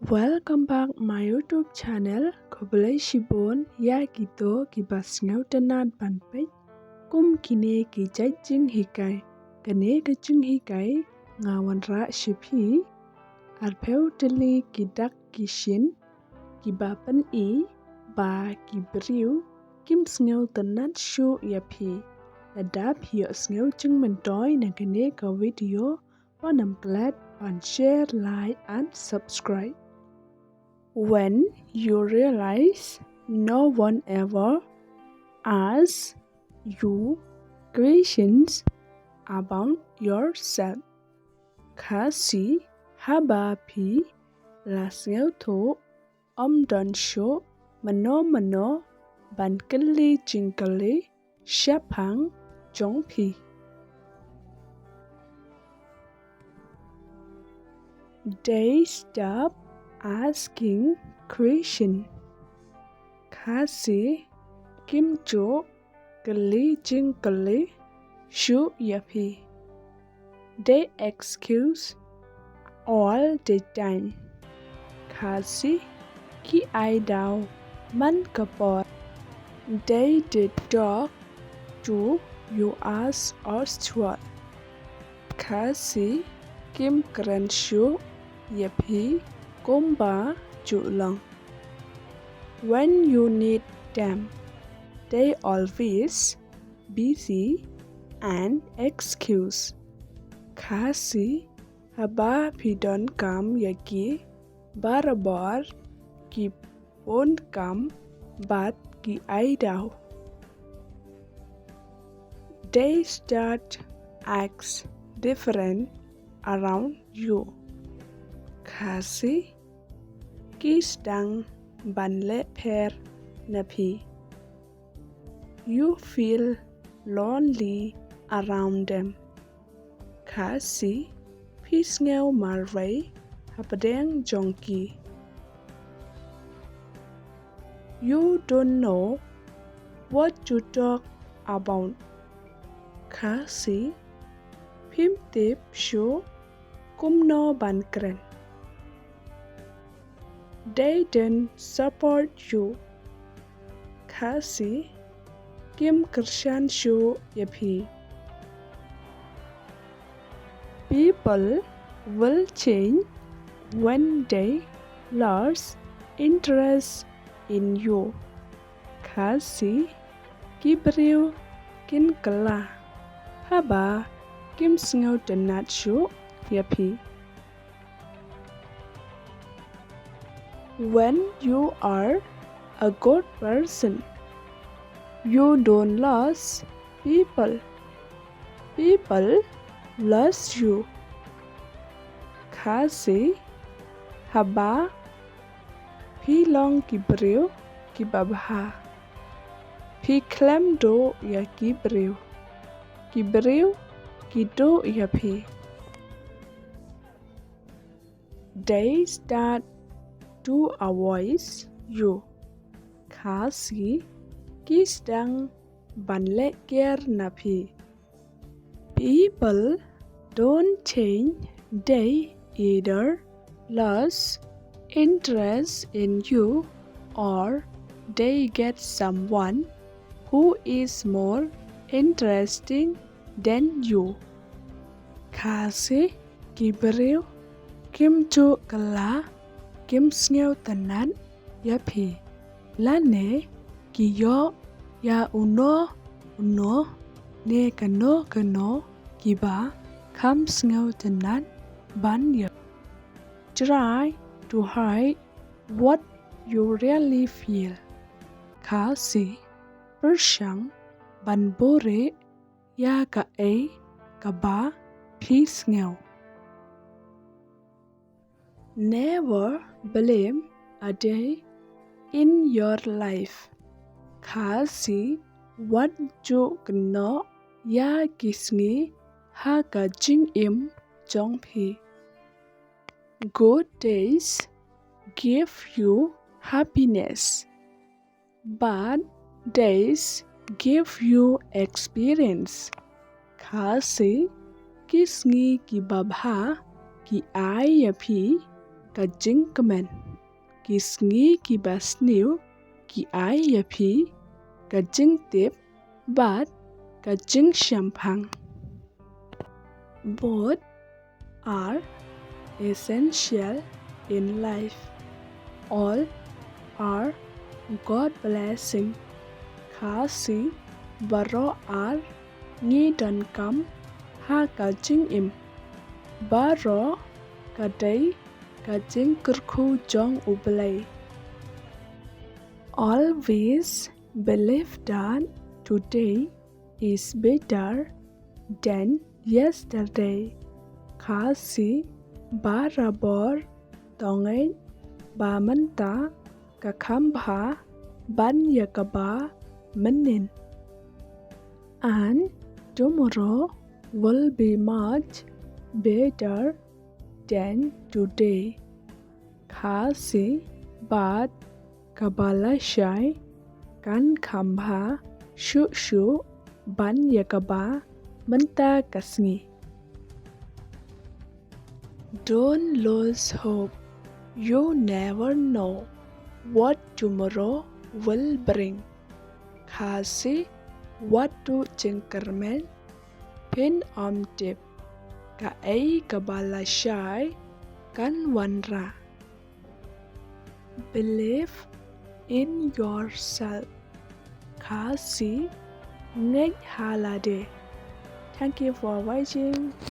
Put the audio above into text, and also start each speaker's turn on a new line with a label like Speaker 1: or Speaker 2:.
Speaker 1: Welcome back my YouTube channel. Kobalay shibon ya kito kibasngaw tanad panpay. Kum kine ki jing hikai. Kane ka jing hikai ngawan ra shipi. Arpeu teli kidak kishin. Kibapan I ba kibriu. Kim sngaw tanad shu yapi. Adap hiyo sngaw jing mentoy na kane ka video. And I'm glad and share, like and subscribe. When you realize no one ever asks you questions about yourself, kasi haba pi lasngel to don show mano ban kali jinkali shapang jong pi. They stop asking question. Kasi kim cho kali jing kali shu yapi. They excuse all the time. Kasi ki ai daw man kapor. They did talk to you as Australia. Kasi kim kran shu yapi komba julang. When you need them, they always busy and excuse. Kasi haba pidon kam yaki barabar ki pon kam bat ki aidaw. They start acts different around you. Kasi kis dang banle per napi. You feel lonely around them. Kasi pisngel marway hapadeng jongki. You don't know what to talk about. Kasi pimtip shu kumno bankren. They don't support you. Kasi kim kershan shu yapi. People will change when they lose interest in you. Kasi kibriu kin kala. Haba kim sngaw tanat shu yapi. When you are a good person, you don't lose people. People lose you. Kasi haba pilong kibriu kibabha. Pi klem do ya kibriu. Kibriu kido yapi. They start to avoid you. Kasi kis dang banle ker napi. People don't change, they either lose interest in you or they get someone who is more interesting than you. Kasi kibriu kim chu kala kim sngaw tanan yapi. Lane kiyo ya uno ne kano kiba kam sngaw tanan ban yap. Try to hide what you really feel. Kasi persyang ban bore ya ka ba pi sngaw. Never blame a day in your life. Kasi what you kno ya kisngi ha ka jing im jong pi. Good days give you happiness. Bad days give you experience. Kasi kisngi ki babha ki ai yapi cả chính của mình. Kỳ nghĩ kỳ bà sniu, kỳ ai ya phi, cả chính tiếp, but cả chính champagne. Both are essential in life. All are God blessing. Khasi baro ar nghi đần cắm ha cả chính im. Baro cả đấy cả chính cực khu trong ublay. Always believe that today is better than yesterday. Khasi barabor tongai ba manta ka khambha ban yakaba manin. And tomorrow will be much better than today. Khasi bat kabalashai kan khambha shu shu ban yakaba manta kasngi. Don't lose hope. You never know what tomorrow will bring. Khasi watu cengkermen pin tip ka ai kabalashai kan wanra. Believe in yourself. Khasi ngek halade. Thank you for watching.